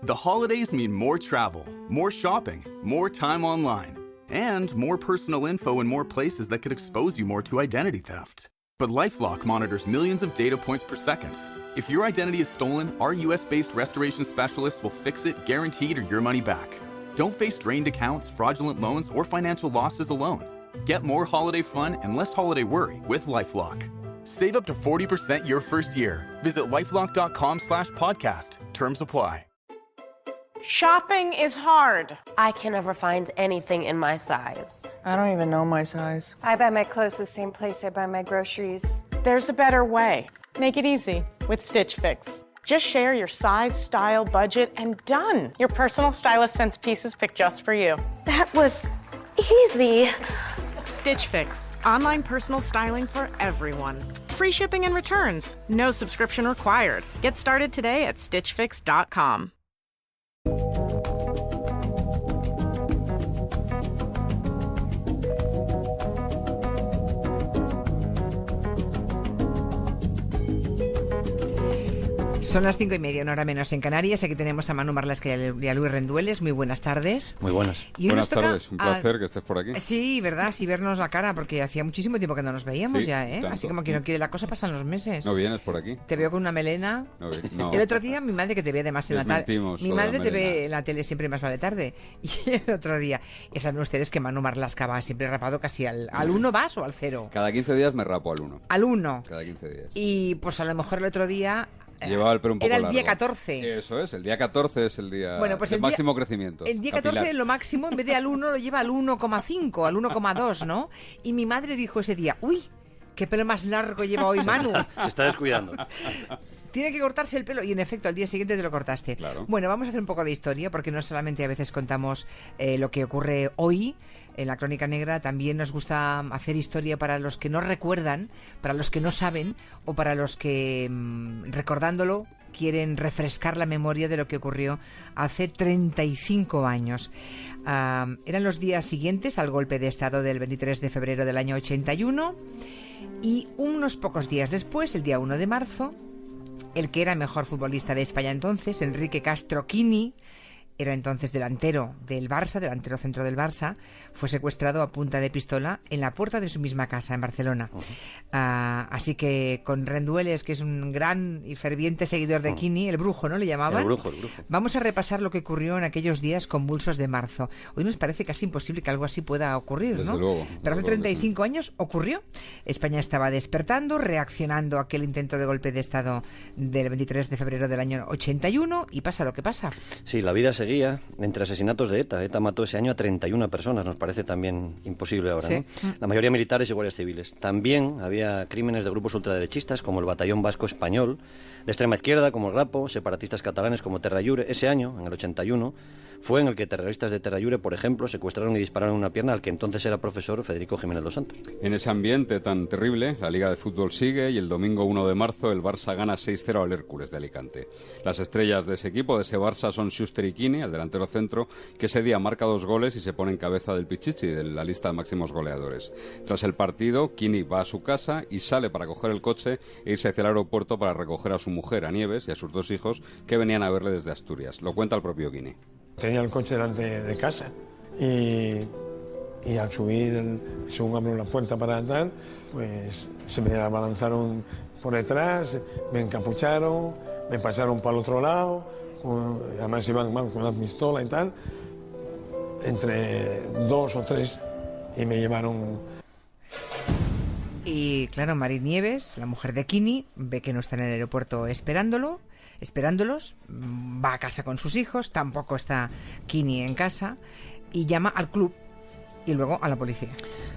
The holidays mean more travel, more shopping, more time online, and more personal info in more places that could expose you more to identity theft. But LifeLock monitors millions of data points per second. If your identity is stolen, our US-based restoration specialists will fix it, guaranteed, or your money back. Don't face drained accounts, fraudulent loans, or financial losses alone. Get more holiday fun and less holiday worry with LifeLock. Save up to 40% your first year. Visit lifelock.com/podcast. Terms apply. Shopping is hard. I can never find anything in my size. I don't even know my size. I buy my clothes the same place I buy my groceries. There's a better way. Make it easy with Stitch Fix. Just share your size, style, budget, and done. Your personal stylist sends pieces picked just for you. That was easy. Stitch Fix. Online personal styling for everyone. Free shipping and returns. No subscription required. Get started today at stitchfix.com. Son las 5:30, una hora menos en Canarias. Aquí tenemos a Manu Marlasca y a Luis Rendueles. Muy buenas tardes. Muy buenas. Buenas tardes, un placer que estés por aquí. Sí, verdad, sí, vernos la cara, porque hacía muchísimo tiempo que no nos veíamos sí, ya, ¿eh? Tanto. Así como que no quiere la cosa, pasan los meses. ¿No vienes por aquí? Te veo con una melena. No. El otro día, mi madre, que te ve además en la tele. Mi madre te ve en la tele siempre más vale tarde. Y el otro día, ya saben ustedes que Manu Marlasca va siempre rapado casi al 1 vas o al 0. Cada 15 días me rapo al 1. Al 1. Cada 15 días. Y pues a lo mejor el otro día... Llevaba el pelo un poco Era el largo. día 14. Eso es, el día 14 es el día bueno, pues de máximo crecimiento. El día capilar. 14 lo máximo, en vez de al 1 lo lleva al 1,5, al 1,2, ¿no? Y mi madre dijo ese día, uy, qué pelo más largo lleva hoy Manu. Se está descuidando. Tiene que cortarse el pelo. Y en efecto, al día siguiente te lo cortaste. Claro. Bueno, vamos a hacer un poco de historia, porque no solamente a veces contamos lo que ocurre hoy en la Crónica Negra, también nos gusta hacer historia para los que no recuerdan, para los que no saben, o para los que, recordándolo, quieren refrescar la memoria de lo que ocurrió hace 35 años. Eran los días siguientes al golpe de Estado del 23 de febrero del año 81, y unos pocos días después, el día 1 de marzo, el que era mejor futbolista de España entonces, Enrique Castro Quini, era entonces delantero del Barça, delantero centro del Barça, fue secuestrado a punta de pistola en la puerta de su misma casa en Barcelona. Así que con Rendueles, que es un gran y ferviente seguidor de Quini, el brujo, ¿no le llamaban? El brujo. Vamos a repasar lo que ocurrió en aquellos días convulsos de marzo. Hoy nos parece casi imposible que algo así pueda ocurrir, Desde ¿no? luego, Pero hace 35 años ocurrió. España estaba despertando, reaccionando a aquel intento de golpe de Estado del 23 de febrero del año 81, y pasa lo que pasa. Sí, la vida seguía entre asesinatos de ETA. ETA mató ese año a 31 personas, nos parece también imposible ahora, Sí. ¿no? La mayoría militares y guardias civiles. También había crímenes de grupos ultraderechistas como el Batallón Vasco Español, de extrema izquierda como el Grapo, separatistas catalanes como Terra Lliure. Ese año, en el 81, fue en el que terroristas de Terra Lliure, por ejemplo, secuestraron y dispararon una pierna al que entonces era profesor Federico Jiménez dos Santos. En ese ambiente tan terrible, la Liga de Fútbol sigue y el domingo 1 de marzo el Barça gana 6-0 al Hércules de Alicante. Las estrellas de ese equipo, de ese Barça, son Schuster y Quini, el delantero centro, que ese día marca 2 goles y se pone en cabeza del Pichichi, de la lista de máximos goleadores. Tras el partido, Quini va a su casa y sale para coger el coche e irse hacia el aeropuerto para recoger a su mujer, a Nieves, y a sus 2 hijos, que venían a verle desde Asturias. Lo cuenta el propio Quini. Tenía el coche delante de casa y al subir, según abro la puerta para entrar, pues se me abalanzaron por detrás, me encapucharon, me pasaron para el otro lado, además iban con la pistola y tal, entre 2 o 3, y me llevaron. Y claro, Mari Nieves, la mujer de Quini, ve que no está en el aeropuerto esperándolos, va a casa con sus hijos, tampoco está Quini en casa, y llama al club y luego a la policía.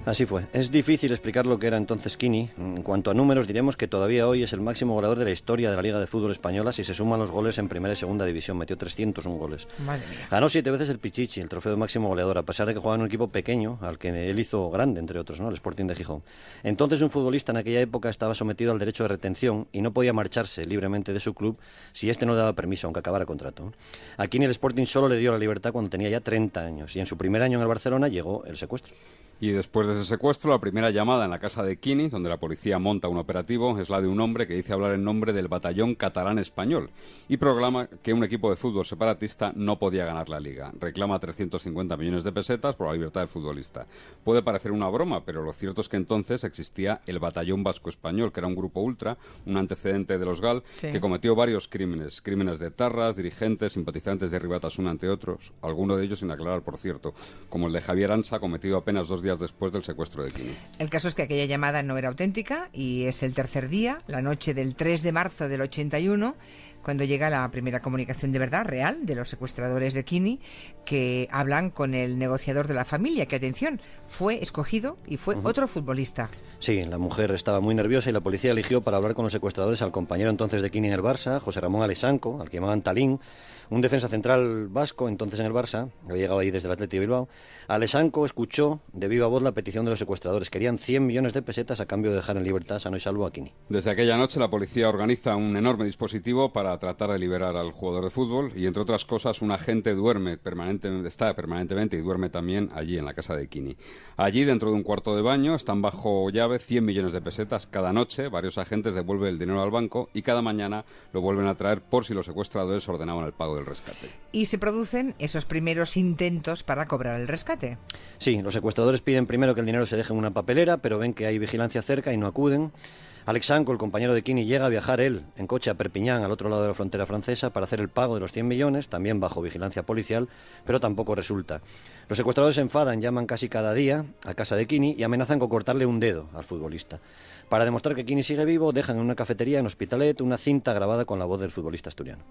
Así fue. Es difícil explicar lo que era entonces Quini. En cuanto a números, diremos que todavía hoy es el máximo goleador de la historia de la Liga de Fútbol Española si se suman los goles en primera y segunda división. Metió 301 goles. Madre mía. Ganó 7 veces el Pichichi, el trofeo de máximo goleador, a pesar de que jugaba en un equipo pequeño, al que él hizo grande, entre otros, ¿no? El Sporting de Gijón. Entonces un futbolista en aquella época estaba sometido al derecho de retención y no podía marcharse libremente de su club si este no le daba permiso, aunque acabara contrato. A Quini el Sporting solo le dio la libertad cuando tenía ya 30 años y en su primer año en el Barcelona llegó el secuestro. Y después de ese secuestro, la primera llamada en la casa de Quini, donde la policía monta un operativo, es la de un hombre que dice hablar en nombre del batallón catalán español y proclama que un equipo de fútbol separatista no podía ganar la liga. Reclama 350 millones de pesetas por la libertad del futbolista. Puede parecer una broma, pero lo cierto es que entonces existía el batallón vasco español, que era un grupo ultra, un antecedente de los GAL, que cometió varios crímenes de etarras, dirigentes, simpatizantes de Herri Batasuna, entre otros, algunos de ellos sin aclarar, por cierto, como el de Javier Ansa, cometido apenas 2 días después del secuestro de Quini. El caso es que aquella llamada no era auténtica y es el tercer día, la noche del 3 de marzo del 81, cuando llega la primera comunicación de verdad, real, de los secuestradores de Quini, que hablan con el negociador de la familia, que, atención, fue escogido y fue otro futbolista. Sí, la mujer estaba muy nerviosa y la policía eligió para hablar con los secuestradores al compañero entonces de Quini en el Barça, José Ramón Alexanco, al que llamaban Talín, un defensa central vasco entonces en el Barça, había llegado ahí desde el Athletic de Bilbao. Alexanco escuchó de viva voz la petición de los secuestradores. Querían 100 millones de pesetas a cambio de dejar en libertad sano y salvo a Quini. Desde aquella noche la policía organiza un enorme dispositivo para tratar de liberar al jugador de fútbol y, entre otras cosas, un agente está permanentemente y duerme también allí en la casa de Quini. Allí, dentro de un cuarto de baño, están bajo llave 100 millones de pesetas. Cada noche varios agentes devuelven el dinero al banco y cada mañana lo vuelven a traer por si los secuestradores ordenaban el pago del rescate. Y se producen esos primeros intentos para cobrar el rescate. Sí, los secuestradores piden primero que el dinero se deje en una papelera, pero ven que hay vigilancia cerca y no acuden. Alexanco, el compañero de Quini, llega a viajar él en coche a Perpiñán, al otro lado de la frontera francesa, para hacer el pago de los 100 millones, también bajo vigilancia policial, pero tampoco resulta. Los secuestradores se enfadan, llaman casi cada día a casa de Quini y amenazan con cortarle un dedo al futbolista. Para demostrar que Quini sigue vivo, dejan en una cafetería en Hospitalet una cinta grabada con la voz del futbolista asturiano.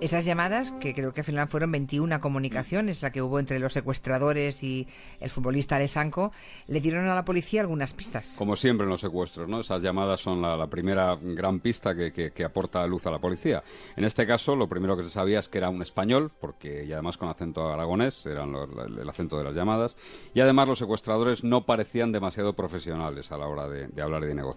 Esas llamadas, que creo que al final fueron 21 comunicaciones, la que hubo entre los secuestradores y el futbolista Alexanco, le dieron a la policía algunas pistas. Como siempre en los secuestros, ¿no? Esas llamadas son la primera gran pista que aporta luz a la policía. En este caso, lo primero que se sabía es que era un español, y además con acento aragonés, era el acento de las llamadas, y además los secuestradores no parecían demasiado profesionales a la hora de hablar y de negociar.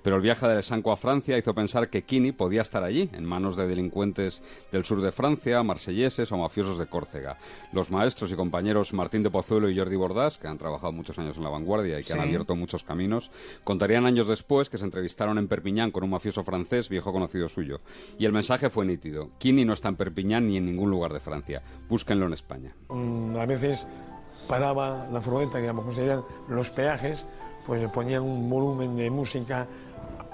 Pero el viaje de Alexanco a Francia hizo pensar que Quini podía estar allí, en manos de delincuentes del sur de Francia, marselleses o mafiosos de Córcega. Los maestros y compañeros Martín de Pozuelo y Jordi Bordas, que han trabajado muchos años en La Vanguardia y que han abierto muchos caminos, contarían años después que se entrevistaron en Perpiñán con un mafioso francés, viejo conocido suyo. Y el mensaje fue nítido: Quini no está en Perpiñán ni en ningún lugar de Francia. Búsquenlo en España. A veces paraba la furgoneta, que digamos serían los peajes, pues le ponían un volumen de música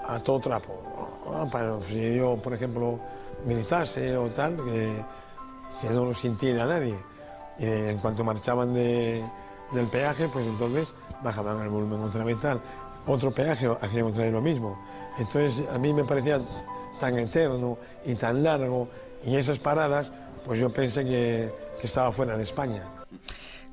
a todo trapo. Para si yo, por ejemplo, gritase o tal, que no lo sintiera nadie. Y en cuanto marchaban del peaje, pues entonces bajaban el volumen otra vez tal. Otro peaje hacían otra vez lo mismo. Entonces a mí me parecía tan eterno y tan largo, y esas paradas, pues yo pensé que estaba fuera de España.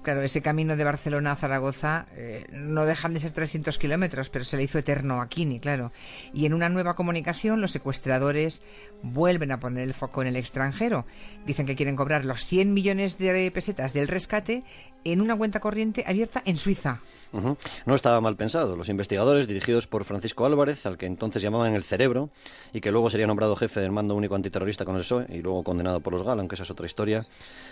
Claro, ese camino de Barcelona a Zaragoza no dejan de ser 300 kilómetros, pero se le hizo eterno a Quini, claro. Y en una nueva comunicación, los secuestradores vuelven a poner el foco en el extranjero. Dicen que quieren cobrar los 100 millones de pesetas del rescate en una cuenta corriente abierta en Suiza. No estaba mal pensado. Los investigadores, dirigidos por Francisco Álvarez, al que entonces llamaban el Cerebro, y que luego sería nombrado jefe del mando único antiterrorista con el PSOE, y luego condenado por los GAL, aunque esa es otra historia,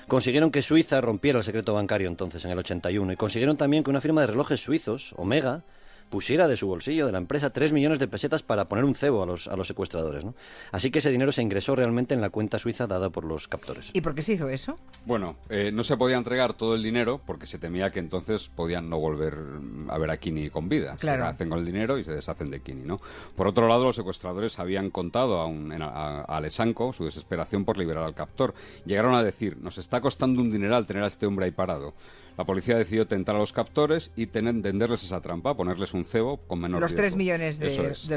consiguieron que Suiza rompiera el secreto bancario entonces, en el 81, y consiguieron también que una firma de relojes suizos, Omega, pusiera de su bolsillo, de la empresa, 3 millones de pesetas para poner un cebo a los secuestradores, ¿no? Así que ese dinero se ingresó realmente en la cuenta suiza dada por los captores. ¿Y por qué se hizo eso? Bueno, no se podía entregar todo el dinero porque se temía que entonces podían no volver a ver a Quini con vida. Claro. Se hacen con el dinero y se deshacen de Quini, ¿no? Por otro lado, los secuestradores habían contado a Alexanco su desesperación por liberar al captor. Llegaron a decir: nos está costando un dineral tener a este hombre ahí parado. La policía decidió tentar a los captores y tenderles esa trampa, ponerles un cebo con menor riesgo. Los 3 millones de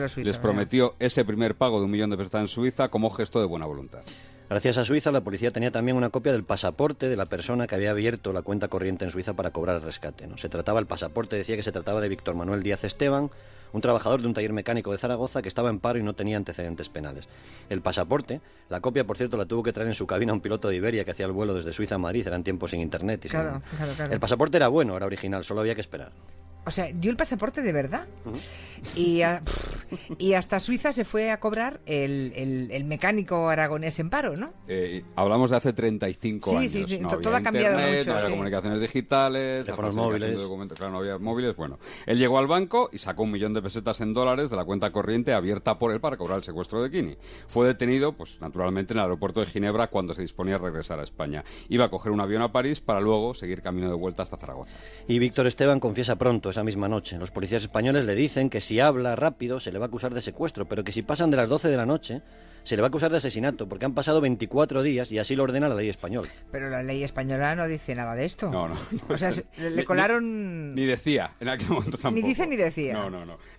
los suizos. Les prometió ese primer pago de 1 millón de pesetas en Suiza como gesto de buena voluntad. Gracias a Suiza, la policía tenía también una copia del pasaporte de la persona que había abierto la cuenta corriente en Suiza para cobrar el rescate, ¿no? El pasaporte decía que se trataba de Víctor Manuel Díaz Esteban, un trabajador de un taller mecánico de Zaragoza que estaba en paro y no tenía antecedentes penales. El pasaporte, la copia, por cierto, la tuvo que traer en su cabina un piloto de Iberia que hacía el vuelo desde Suiza a Madrid, eran tiempos sin internet. Claro. El pasaporte era bueno, era original, solo había que esperar. O sea, dio el pasaporte de verdad. Y hasta Suiza se fue a cobrar el mecánico aragonés en paro, ¿no? Hablamos de hace 35 años. Sí, no todo había ha cambiado internet, mucho. no había comunicaciones digitales, teléfonos la falsificación móviles. de documentos, claro, no había móviles. Bueno, él llegó al banco y sacó 1 millón de pesetas en dólares de la cuenta corriente abierta por él para cobrar el secuestro de Kini. Fue detenido, pues naturalmente, en el aeropuerto de Ginebra cuando se disponía a regresar a España. Iba a coger un avión a París para luego seguir camino de vuelta hasta Zaragoza. Y Víctor Esteban confiesa pronto esa misma noche. Los policías españoles le dicen que si habla rápido se le va a acusar de secuestro, pero que si pasan de las 12 de la noche se le va a acusar de asesinato, porque han pasado 24 días y así lo ordena la ley española. Pero la ley española no dice nada de esto. No. O sea, le colaron... Ni decía, en aquel momento tampoco. Ni dice ni decía.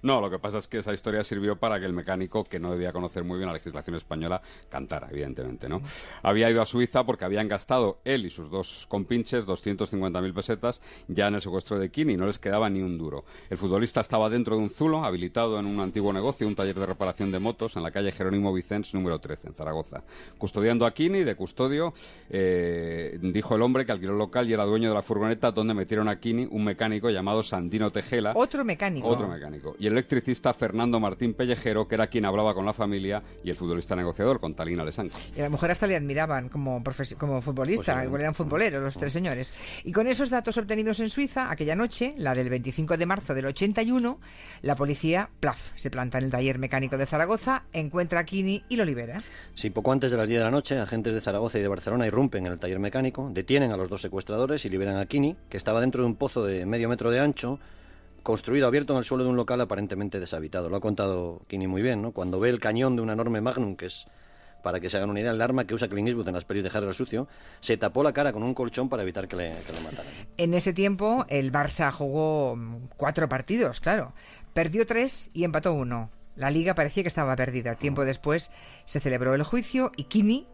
No, lo que pasa es que esa historia sirvió para que el mecánico, que no debía conocer muy bien la legislación española, cantara, evidentemente, ¿no? Había ido a Suiza porque habían gastado él y sus 2 compinches 250.000 pesetas ya en el secuestro de Kini, no les quedaba ni un duro. El futbolista estaba dentro de un zulo, habilitado en un antiguo negocio, un taller de reparación de motos, en la calle Jerónimo Vicens, número 13, en Zaragoza. Custodiando a Kini, de custodio, dijo el hombre que alquiló el local y era dueño de la furgoneta donde metieron a Kini un mecánico llamado Sandino Tejela. Otro mecánico. Y el electricista Fernando Martín Pellejero, que era quien hablaba con la familia, y el futbolista negociador, con Talín Alessanco. Y a la mujer hasta le admiraban como futbolista, igual eran futboleros los 3 señores. Y con esos datos obtenidos en Suiza, aquella noche, la del 25 de marzo del 81, la policía, plaf, se planta en el taller mecánico de Zaragoza, encuentra a Kini y lo libera. Sí, poco antes de las 10 de la noche, agentes de Zaragoza y de Barcelona irrumpen en el taller mecánico, detienen a los 2 secuestradores y liberan a Kini, que estaba dentro de un pozo de medio metro de ancho, construido abierto en el suelo de un local aparentemente deshabitado. Lo ha contado Kini muy bien, ¿no? Cuando ve el cañón de una enorme Magnum, que es, para que se hagan una idea, el arma que usa Clint Eastwood en las pelis de Harry el Sucio, se tapó la cara con un colchón para evitar que le mataran. En ese tiempo, el Barça jugó 4 partidos, claro. Perdió 3 y empató 1. La liga parecía que estaba perdida. Tiempo después se celebró el juicio y Kini,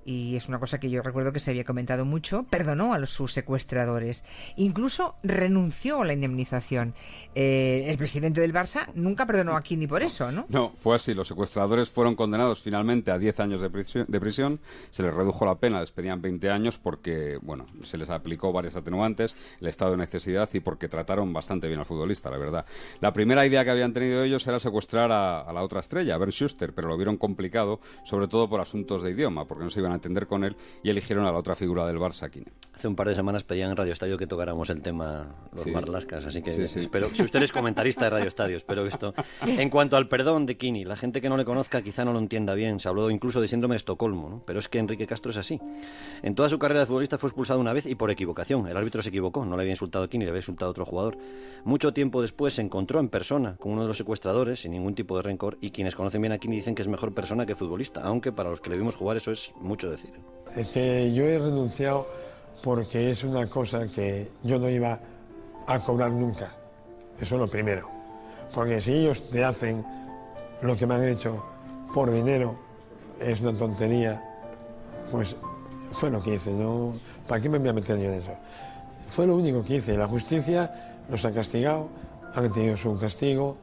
y es una cosa que yo recuerdo que se había comentado mucho, perdonó a sus secuestradores. Incluso renunció a la indemnización. El presidente del Barça nunca perdonó a Kini por eso, ¿no? No, fue así. Los secuestradores fueron condenados finalmente a 10 años de prisión. Se les redujo la pena, les pedían 20 años porque, bueno, se les aplicó varias atenuantes, el estado de necesidad y porque trataron bastante bien al futbolista, la verdad. La primera idea que habían tenido ellos era secuestrar a la otra estrella, a Bernd Schuster, pero lo vieron complicado, sobre todo por asuntos de idioma, porque no se iban a entender con él, y eligieron a la otra figura del Barça, Kini. Hace un par de semanas pedían en Radio Estadio que tocáramos el tema los Marlaska, así que sí. espero, si usted es comentarista de Radio Estadio, espero que esto... En cuanto al perdón de Kini, la gente que no le conozca quizá no lo entienda bien, se habló incluso de síndrome de Estocolmo, ¿no? Pero es que Enrique Castro es así. En toda su carrera de futbolista fue expulsado una vez y por equivocación. El árbitro se equivocó, no le había insultado a Kini, le había insultado a otro jugador. Mucho tiempo después se encontró en persona con uno de los secuestradores, sin ningún tipo de rencor, y quienes conocen bien a Kini dicen que es mejor persona que futbolista, aunque para los que le vimos jugar eso es mucho decir. Es que yo he renunciado porque es una cosa que yo no iba a cobrar nunca. Eso es lo primero. Porque si ellos te hacen lo que me han hecho por dinero, es una tontería, pues fue lo que hice. ¿No? ¿Para qué me voy a meter yo en eso? Fue lo único que hice. La justicia los ha castigado, han tenido su castigo,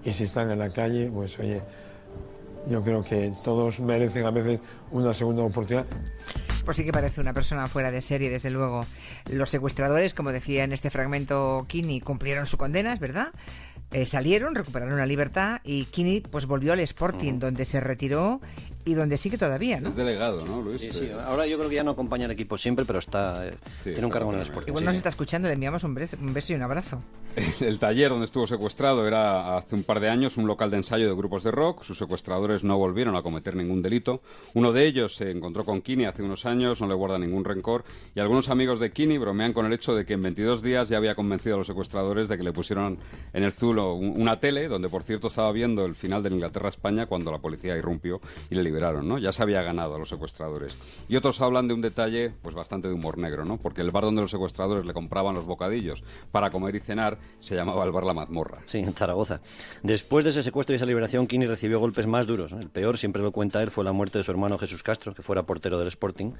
y si están en la calle, pues oye, yo creo que todos merecen a veces una segunda oportunidad. Pues sí que parece una persona fuera de serie, desde luego. Los secuestradores, como decía en este fragmento Kini, cumplieron su condena, es verdad. Salieron, recuperaron la libertad y Kini pues volvió al Sporting, donde se retiró y donde sigue todavía, ¿no? Es delegado, ¿no, Luis? Sí. Ahora yo creo que ya no acompaña al equipo siempre, pero tiene un cargo en el Sporting. Igual nos está escuchando, le enviamos un beso y un abrazo. El taller donde estuvo secuestrado era hace un par de años un local de ensayo de grupos de rock. Sus secuestradores no volvieron a cometer ningún delito. Uno de ellos se encontró con Kini hace unos años, no le guarda ningún rencor, y algunos amigos de Kini bromean con el hecho de que en 22 días ya había convencido a los secuestradores de que le pusieron en el zulo una tele, donde por cierto estaba viendo el final de Inglaterra-España cuando la policía irrumpió y le liberaron, ¿no? Ya se había ganado a los secuestradores. Y otros hablan de un detalle pues bastante de humor negro, ¿no? Porque el bar donde los secuestradores le compraban los bocadillos para comer y cenar se llamaba el bar La Mazmorra. Sí, en Zaragoza. Después de ese secuestro y esa liberación, Kini recibió golpes más duros, ¿no? El peor, siempre lo cuenta él, fue la muerte de su hermano Jesús Castro, que fuera portero del Sporting,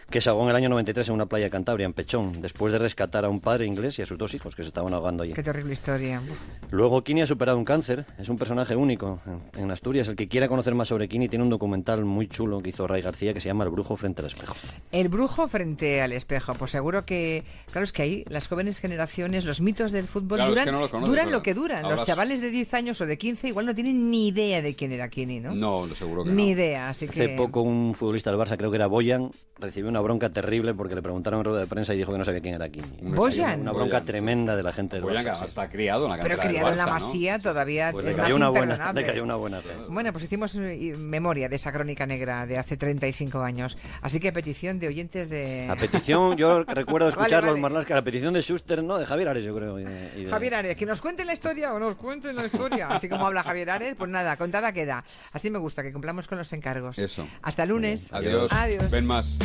que se ahogó en el año 93 en una playa de Cantabria, en Pechón, después de rescatar a un padre inglés y a sus 2 hijos que se estaban ahogando allí. Qué terrible historia. Uf. Luego Kini ha superado un cáncer, es un personaje único en Asturias. El que quiera conocer más sobre Kini tiene un documental muy chulo que hizo Ray García que se llama El brujo frente al espejo. El brujo frente al espejo. Pues seguro que, claro, es que ahí las jóvenes generaciones, los mitos del fútbol Claro, duran, es que no lo conocen, duran claro. lo que duran. Hablas- Los chavales de 10 años o de 15 igual no tienen ni idea de quién era Kini, ¿no? No, seguro que Ni no. idea, así que... Hace poco un futbolista del Barça, creo que era Boyan, recibió una bronca terrible porque le preguntaron en rueda de prensa y dijo que no sabía quién era Kini. ¿Boyan? Una bronca Boyan, tremenda de la gente del Boyan, Barça. que sí. está criado en la Pero cantera del criado en la Barça, ¿no? Masía todavía Pues es le más cayó una buena, imperdonable. le cayó una buena. Bueno, pues hicimos memoria de esa crónica negra de hace 35 años. Así que a petición de oyentes de... A petición, yo recuerdo escucharlo Vale. en Marlaska, a petición de Schuster, no, de Javier Ares, yo creo. y de- Javier Ares, que nos cuenten la historia o nos cuenten la historia. Así como habla Javier Ares, pues nada, contada queda. Así me gusta, que cumplamos con los encargos. Eso. Hasta el lunes. Adiós. Adiós. Ven más.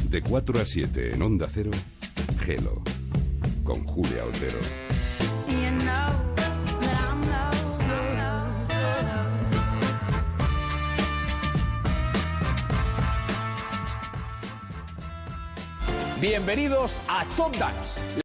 De 4 a 7 en Onda Cero, Gelo, con Julia Otero. Bienvenidos a Top Dance.